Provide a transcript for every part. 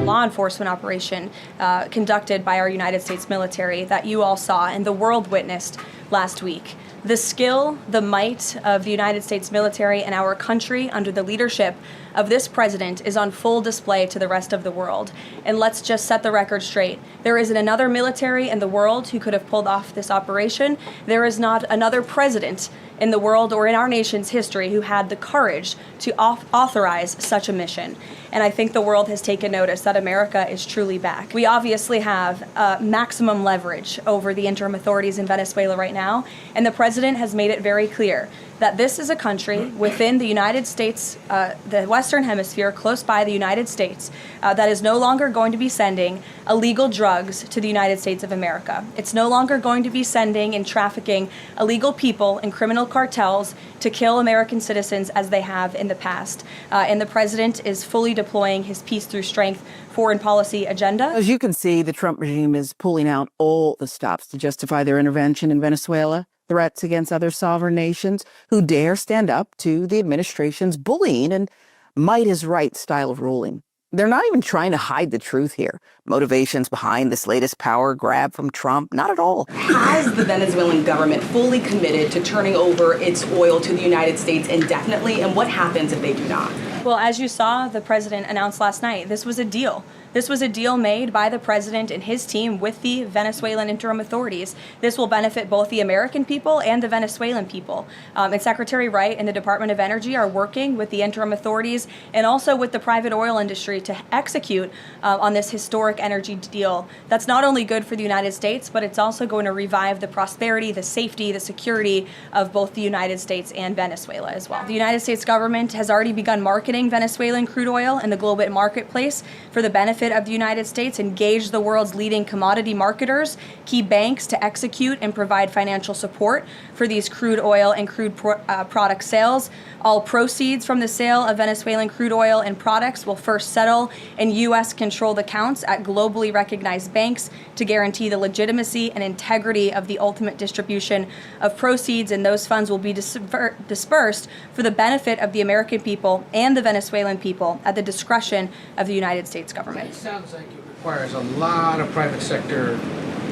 law enforcement operation conducted by our United States military that you all saw and the world witnessed last week. The skill, the might of the United States military and our country under the leadership of this president is on full display to the rest of the world. And let's just set the record straight. There isn't another military in the world who could have pulled off this operation. There is not another president in the world or in our nation's history who had the courage to authorize such a mission. And I think the world has taken notice that America is truly back. We obviously have maximum leverage over the interim authorities in Venezuela right now, and the president has made it very clear that this is a country within the United States, the Western Hemisphere, close by the United States, that is no longer going to be sending illegal drugs to the United States of America. It's no longer going to be sending and trafficking illegal people and criminal cartels to kill American citizens as they have in the past. And the president is fully deploying his peace through strength foreign policy agenda. As you can see, the Trump regime is pulling out all the stops to justify their intervention in Venezuela. Threats against other sovereign nations who dare stand up to the administration's bullying and might is right style of ruling. They're not even trying to hide the truth here. Motivations behind this latest power grab from Trump, not at all. Has the Venezuelan government fully committed to turning over its oil to the United States indefinitely? And what happens if they do not? Well, as you saw, the president announced last night, this was a deal. This was a deal made by the president and his team with the Venezuelan interim authorities. This will benefit both the American people and the Venezuelan people. And Secretary Wright and the Department of Energy are working with the interim authorities and also with the private oil industry to execute on this historic energy deal. That's not only good for the United States, but it's also going to revive the prosperity, the safety, the security of both the United States and Venezuela as well. The United States government has already begun marketing Venezuelan crude oil in the global marketplace for the benefit of the United States, engage the world's leading commodity marketers, key banks to execute and provide financial support for these crude oil and crude product sales. All proceeds from the sale of Venezuelan crude oil and products will first settle in U.S.-controlled accounts at globally recognized banks to guarantee the legitimacy and integrity of the ultimate distribution of proceeds, and those funds will be dispersed for the benefit of the American people and the Venezuelan people at the discretion of the United States government. It sounds like it requires a lot of private sector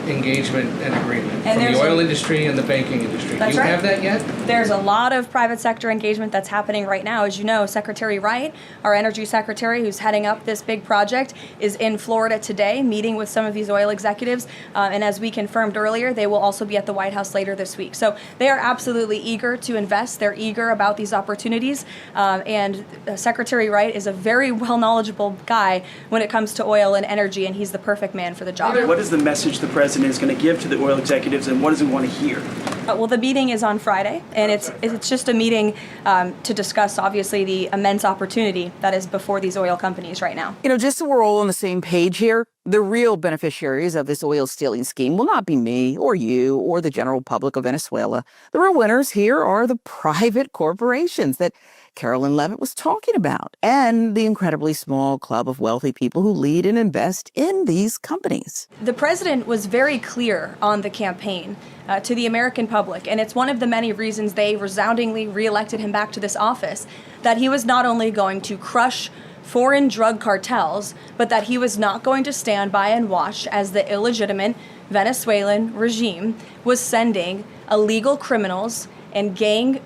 engagement and agreement from the oil industry and the banking industry. Do you have that yet? There's a lot of private sector engagement that's happening right now. As you know, Secretary Wright, our energy secretary who's heading up this big project, is in Florida today meeting with some of these oil executives. And as we confirmed earlier, they will also be at the White House later this week. So they are absolutely eager to invest. They're eager about these opportunities. And Secretary Wright is a very well-knowledgeable guy when it comes to oil and energy, and he's the perfect man for the job. What is the message the president is going to give to the oil executives, and what does he want to hear? Well, the meeting is on Friday, and it's just a meeting to discuss, obviously, the immense opportunity that is before these oil companies right now. You know, just so we're all on the same page here, the real beneficiaries of this oil stealing scheme will not be me or you or the general public of Venezuela. The real winners here are the private corporations that Karoline Leavitt was talking about, and the incredibly small club of wealthy people who lead and invest in these companies. The president was very clear on the campaign to the American public, and it's one of the many reasons they resoundingly reelected him back to this office, that he was not only going to crush foreign drug cartels, but that he was not going to stand by and watch as the illegitimate Venezuelan regime was sending illegal criminals and gang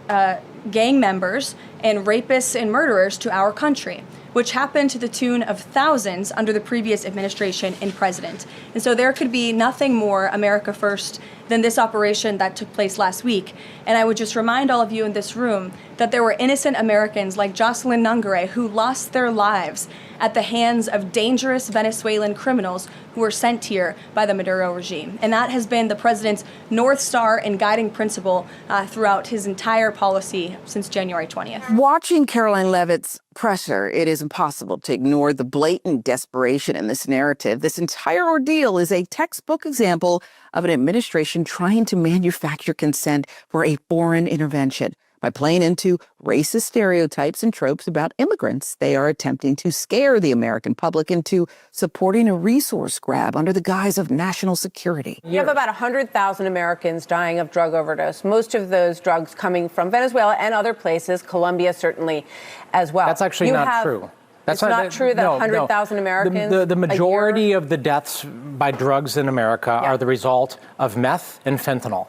members and rapists and murderers to our country, which happened to the tune of thousands under the previous administration and president. And so there could be nothing more America first than this operation that took place last week. And I would just remind all of you in this room that there were innocent Americans like Jocelyn Nungare who lost their lives at the hands of dangerous Venezuelan criminals who were sent here by the Maduro regime. And that has been the president's North Star and guiding principle throughout his entire policy since January 20th. Watching Karoline Leavitt's presser, it is impossible to ignore the blatant desperation in this narrative. This entire ordeal is a textbook example of an administration trying to manufacture consent for a foreign intervention. By playing into racist stereotypes and tropes about immigrants, they are attempting to scare the American public into supporting a resource grab under the guise of national security. You have about 100,000 Americans dying of drug overdose, most of those drugs coming from Venezuela and other places, Colombia certainly as well. That's actually not true. It's not true that 100,000 Americans. The majority of the deaths by drugs in America are the result of meth and fentanyl.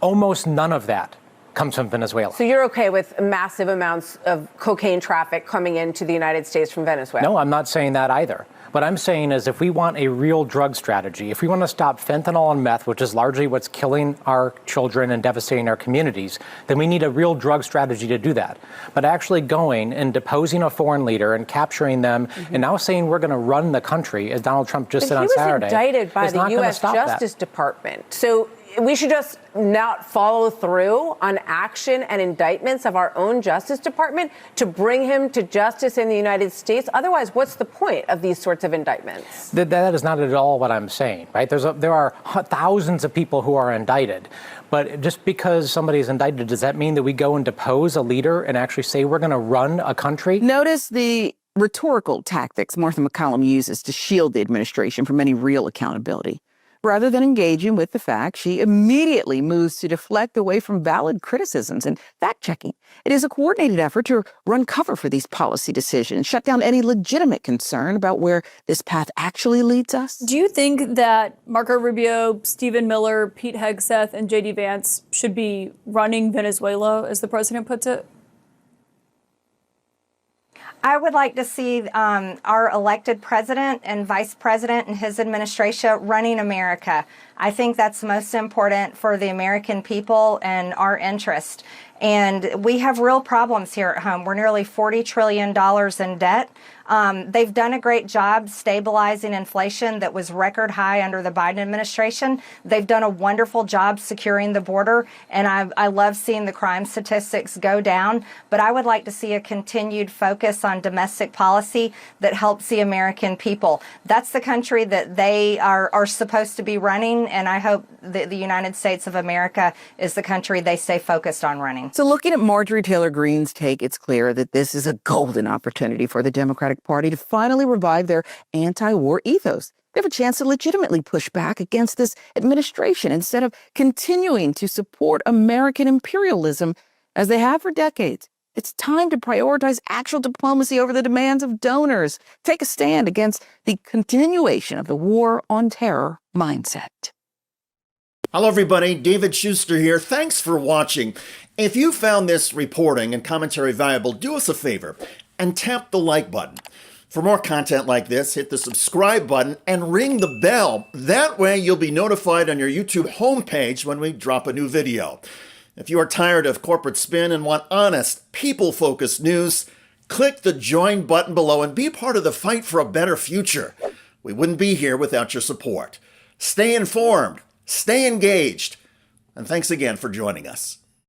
Almost none of that comes from Venezuela. So you're okay with massive amounts of cocaine traffic coming into the United States from Venezuela? No, I'm not saying that either. What I'm saying is if we want a real drug strategy, if we want to stop fentanyl and meth, which is largely what's killing our children and devastating our communities, then we need a real drug strategy to do that. But actually going and deposing a foreign leader and capturing them and now saying we're going to run the country, as Donald Trump just said on Saturday, he was indicted by the U.S. Justice that. Department. So we should just not follow through on action and indictments of our own Justice Department to bring him to justice in the United States. Otherwise, what's the point of these sorts of indictments? That is not at all what I'm saying, right? There are thousands of people who are indicted. But just because somebody is indicted, does that mean that we go and depose a leader and actually say we're going to run a country? Notice the rhetorical tactics Martha McCallum uses to shield the administration from any real accountability. Rather than engaging with the facts, she immediately moves to deflect away from valid criticisms and fact-checking. It is a coordinated effort to run cover for these policy decisions, shut down any legitimate concern about where this path actually leads us. Do you think that Marco Rubio, Stephen Miller, Pete Hegseth, and J.D. Vance should be running Venezuela, as the president puts it? I would like to see our elected president and vice president and his administration running America. I think that's most important for the American people and our interest. And we have real problems here at home. We're nearly $40 trillion in debt. They've done a great job stabilizing inflation that was record high under the Biden administration. They've done a wonderful job securing the border, and I love seeing the crime statistics go down. But I would like to see a continued focus on domestic policy that helps the American people. That's the country that they are supposed to be running, and I hope that the United States of America is the country they stay focused on running. So looking at Marjorie Taylor Greene's take, it's clear that this is a golden opportunity for the Democratic Party to finally revive their anti-war ethos. They have a chance to legitimately push back against this administration instead of continuing to support American imperialism as they have for decades. It's time to prioritize actual diplomacy over the demands of donors. Take a stand against the continuation of the war on terror mindset. Hello, everybody. David Schuster here. Thanks for watching. If you found this reporting and commentary valuable, do us a favor and tap the like button. For more content like this, hit the subscribe button and ring the bell. That way you'll be notified on your YouTube homepage when we drop a new video. If you are tired of corporate spin and want honest, people-focused news, click the join button below and be part of the fight for a better future. We wouldn't be here without your support. Stay informed, stay engaged, and thanks again for joining us.